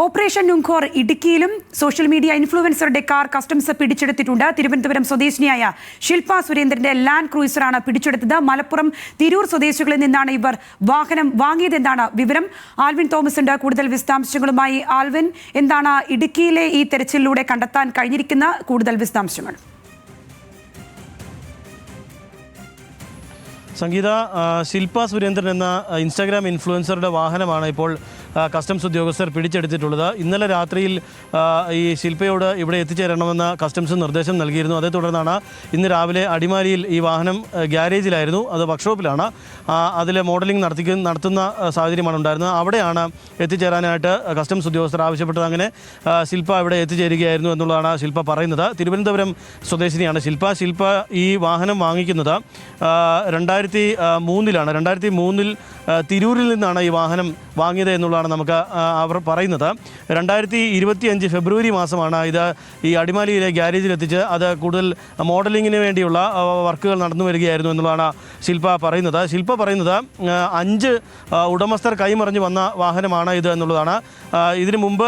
Operation Numkhor ഇടുക്കിയിലും social media ഇൻഫ്ലുവൻസറുടെ car customs പിടിച്ചെടുത്തിട്ടുണ്ട്. തിരുവനന്തപുരം സ്വദേശിനിയായ ശില്പ സുരേന്ദ്രന്റെ ലാൻഡ് ക്രൂയിസറാണ് പിടിച്ചെടുത്തത്. മലപ്പുറം തിരൂർ സ്വദേശികളിൽ നിന്നാണ് ഇവർ വാഹനം വാങ്ങിയതെന്നാണ് വിവരം. ആൽവിൻ തോമസ് ഉണ്ട് കൂടുതൽ വിശദാംശങ്ങളുമായി. ആൽവിൻ, എന്താണ് ഇടുക്കിയിലെ ഈ തെരച്ചിലിലൂടെ കണ്ടെത്താൻ കഴിഞ്ഞിരിക്കുന്ന കൂടുതൽ വിശദാംശങ്ങൾ? സംഗീത, ശില്പ സുരേന്ദ്രൻ എന്ന ഇൻസ്റ്റാഗ്രാം ഇൻഫ്ലുവൻസറുടെ വാഹനമാണ് ഇപ്പോൾ കസ്റ്റംസ് ഉദ്യോഗസ്ഥർ പിടിച്ചെടുത്തിട്ടുള്ളത്. ഇന്നലെ രാത്രിയിൽ ഈ ശില്പയോട് ഇവിടെ എത്തിച്ചേരണമെന്ന് കസ്റ്റംസ് നിർദ്ദേശം നൽകിയിരുന്നു. അതേ തുടർന്നാണ് ഇന്ന് രാവിലെ അടിമാലിയിൽ ഈ വാഹനം ഗ്യാരേജിലായിരുന്നു, അത് വർക്ക്ഷോപ്പിലാണ്, അതിൽ മോഡലിംഗ് നടത്തുന്ന സാഹചര്യമാണ് ഉണ്ടായിരുന്നത്. അവിടെയാണ് എത്തിച്ചേരാനായിട്ട് കസ്റ്റംസ് ഉദ്യോഗസ്ഥർ ആവശ്യപ്പെട്ടത്. അങ്ങനെ ശില്പ ഇവിടെ എത്തിച്ചേരുകയായിരുന്നു എന്നുള്ളതാണ് ശില്പ പറയുന്നത്. തിരുവനന്തപുരം സ്വദേശിനിയാണ് ശില്പ ഈ വാഹനം വാങ്ങിക്കുന്നത് 2003-ലാണ്. 2003-ൽ തിരൂരിൽ നിന്നാണ് ഈ വാഹനം വാങ്ങിയത് എന്നുള്ളതാണ് നമുക്ക് അവർ പറയുന്നത്. 2025 ഫെബ്രുവരി മാസമാണ് ഇത് ഈ അടിമാലിയിലെ ഗ്യാരേജിലെത്തിച്ച് അത് കൂടുതൽ മോഡലിങ്ങിന് വേണ്ടിയുള്ള വർക്കുകൾ നടന്നു വരികയായിരുന്നു എന്നുള്ളതാണ് ശില്പ പറയുന്നത്. ശില്പ പറയുന്നത് 5 ഉടമസ്ഥർ കൈമറിഞ്ഞ് വന്ന വാഹനമാണ് ഇത് എന്നുള്ളതാണ്. ഇതിനു മുമ്പ്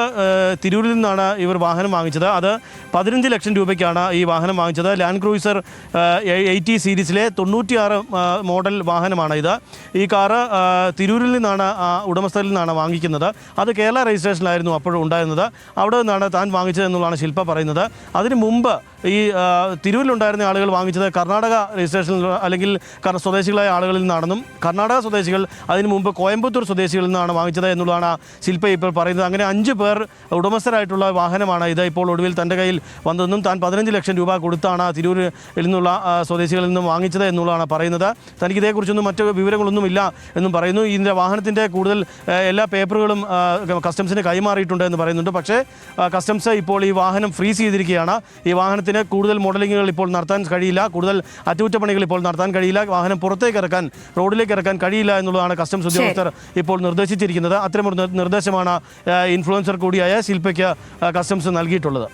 തിരൂരിൽ നിന്നാണ് ഇവർ വാഹനം വാങ്ങിച്ചത്. അത് 15 ലക്ഷം രൂപയ്ക്കാണ് ഈ വാഹനം വാങ്ങിച്ചത്. ലാൻഡ് ക്രൂയിസർ 80 സീരീസിലെ 96 മോഡൽ വാഹനമാണ് ഇത്. ഈ കാറ് തിരൂരിൽ നിന്നാണ് ഉടമസ്ഥരിൽ നിന്നാണ് വാങ്ങിക്കുന്നത്. അത് കേരള രജിസ്ട്രേഷനിലായിരുന്നു അപ്പോഴും ഉണ്ടായിരുന്നത്. അവിടെ നിന്നാണ് താൻ വാങ്ങിച്ചത് എന്നുള്ളതാണ് ശില്പ പറയുന്നത്. അതിന് മുമ്പ് ഈ തിരൂരിലുണ്ടായിരുന്ന ആളുകൾ വാങ്ങിച്ചത് കർണാടക രജിസ്ട്രേഷനിൽ അല്ലെങ്കിൽ സ്വദേശികളായ ആളുകളിൽ നിന്നാണെന്നും കർണാടക സ്വദേശികൾ അതിന് മുമ്പ് കോയമ്പത്തൂർ സ്വദേശികളിൽ നിന്നാണ് വാങ്ങിച്ചത് എന്നുള്ളതാണ് ശില്പ ഇപ്പോൾ പറയുന്നത്. അങ്ങനെ 5 പേർ ഉടമസ്ഥരായിട്ടുള്ള വാഹനമാണ് ഇത്. ഇപ്പോൾ ഒടുവിൽ തൻ്റെ കയ്യിൽ വന്നതെന്നും താൻ 15 ലക്ഷം രൂപ കൊടുത്താണ് തിരൂരിൽ നിന്നുള്ള സ്വദേശികളിൽ നിന്നും വാങ്ങിച്ചത് എന്നുള്ളതാണ് പറയുന്നത്. തനിക്ക് ഇതേക്കുറിച്ചൊന്നും മറ്റ് വിവരങ്ങളൊന്നുമില്ല എന്നും പറയുന്നു. ഇതിൻ്റെ വാഹനത്തിൻ്റെ കൂടുതൽ എല്ലാ പേപ്പറുകളും കസ്റ്റംസിന് കൈമാറിയിട്ടുണ്ട് എന്ന് പറയുന്നുണ്ട്. പക്ഷേ കസ്റ്റംസ് ഇപ്പോൾ ഈ വാഹനം ഫ്രീസ് ചെയ്തിരിക്കുകയാണ്. ഈ വാഹനത്തിന് കൂടുതൽ മോഡലിങ്ങുകൾ ഇപ്പോൾ നടത്താൻ കഴിയില്ല, കൂടുതൽ അറ്റകുറ്റപ്പണികൾ ഇപ്പോൾ നടത്താൻ കഴിയില്ല, വാഹനം പുറത്തേക്ക് ഇറക്കാൻ, റോഡിലേക്ക് ഇറക്കാൻ കഴിയില്ല എന്നുള്ളതാണ് കസ്റ്റംസ് ഉദ്യോഗസ്ഥർ ഇപ്പോൾ നിർദ്ദേശിച്ചിരിക്കുന്നത്. അത്തരമൊരു നിർദ്ദേശമാണ് ഇൻഫ്ലുവൻസർ കൂടിയായ ശില്പയ്ക്ക് കസ്റ്റംസ് നൽകിയിട്ടുള്ളത്.